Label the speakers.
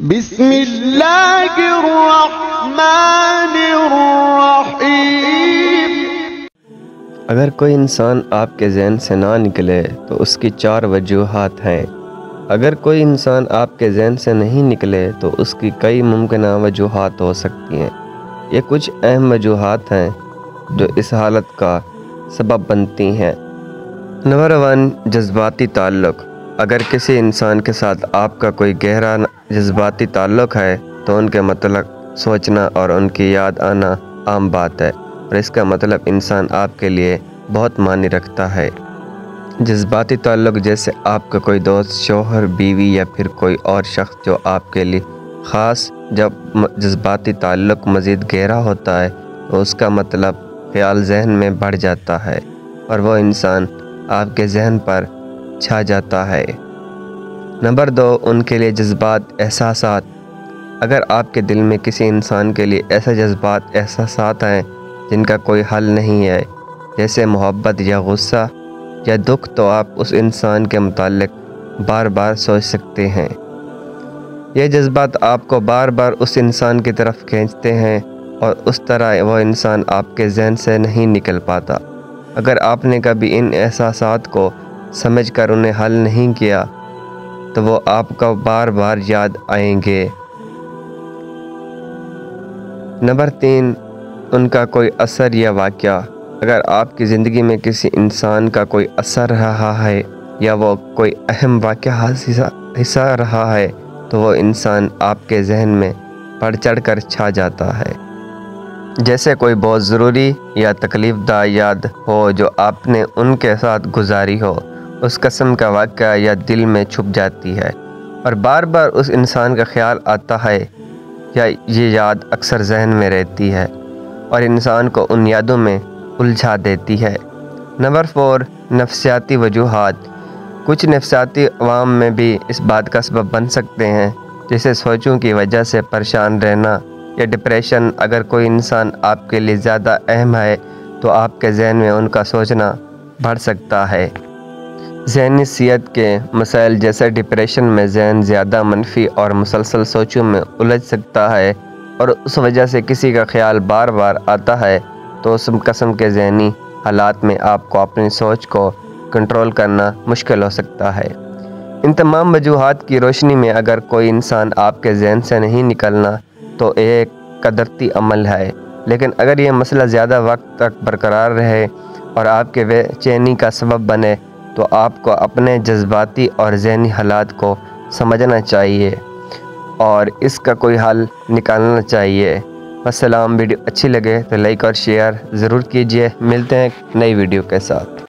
Speaker 1: बिस्मिल्लाहिर्रहमानिर्रहीम।
Speaker 2: अगर कोई इंसान आपके ज़हन से ना निकले तो उसकी 4 वजूहात हैं। अगर कोई इंसान आपके ज़हन से नहीं निकले तो उसकी कई मुमकिन वजूहात हो सकती हैं। ये कुछ अहम वजूहात हैं जो इस हालत का सबब बनती हैं। नंबर 1, जज्बाती ताल्लुक़। अगर किसी इंसान के साथ आपका कोई गहरा जज्बाती ताल्लुक़ है तो उनके मतलब सोचना और उनकी याद आना आम बात है और इसका मतलब इंसान आपके लिए बहुत मायने रखता है। जज्बाती ताल्लुक़ जैसे आपका कोई दोस्त, शौहर, बीवी या फिर कोई और शख्स जो आपके लिए ख़ास। जब जज्बाती ताल्लुक़ मज़ीद गहरा होता है तो उसका मतलब ख़्याल जहन में बढ़ जाता है और वो इंसान आपके जहन पर छा जाता है। नंबर 2, उनके लिए जज्बात, एहसासात। अगर आपके दिल में किसी इंसान के लिए ऐसे जज्बात, एहसासात हैं जिनका कोई हल नहीं है, जैसे मोहब्बत या गुस्सा या दुख, तो आप उस इंसान के मुताल्लिक़ बार बार सोच सकते हैं। ये जज्बात आपको बार बार उस इंसान की तरफ खींचते हैं और उस तरह वो इंसान आपके जहन से नहीं निकल पाता। अगर आपने कभी इन एहसासात को समझकर उन्हें हल नहीं किया तो वो आपको बार बार याद आएंगे। नंबर 3, उनका कोई असर या वाक़या। अगर आपकी ज़िंदगी में किसी इंसान का कोई असर रहा है या वो कोई अहम वाक़या हिस्सा रहा है तो वो इंसान आपके जहन में बढ़ चढ़ कर छा जाता है। जैसे कोई बहुत ज़रूरी या तकलीफ़दा याद हो जो आपने उनके साथ गुजारी हो, उस किस्म का वाक़या या दिल में छुप जाती है और बार बार उस इंसान का ख़्याल आता है या ये याद अक्सर जहन में रहती है और इंसान को उन यादों में उलझा देती है। नंबर 4, नफ्सियाती वजूहात। कुछ नफ्सियाती अवाम में भी इस बात का सबब बन सकते हैं, जैसे सोचों की वजह से परेशान रहना या डिप्रेशन। अगर कोई इंसान आपके लिए ज़्यादा अहम है तो आपके जहन में उनका सोचना बढ़ सकता है। ज़हनी सेहत के मसाइल जैसे डिप्रेशन में जहन ज़्यादा मनफी और मुसलसल सोचों में उलझ सकता है और उस वजह से किसी का ख्याल बार बार आता है तो उस किस्म के ज़हनी हालात में आपको अपनी सोच को कंट्रोल करना मुश्किल हो सकता है। इन तमाम वजूहात की रोशनी में अगर कोई इंसान आपके जहन से नहीं निकलना तो एक कदरती अमल है, लेकिन अगर यह मसला ज़्यादा वक्त तक बरकरार रहे और आपके बेचैनी का सबब बने तो आपको अपने जज्बाती और ज़हनी हालात को समझना चाहिए और इसका कोई हल निकालना चाहिए। अस्सलाम। वीडियो अच्छी लगे तो लाइक और शेयर ज़रूर कीजिए। मिलते हैं नई वीडियो के साथ।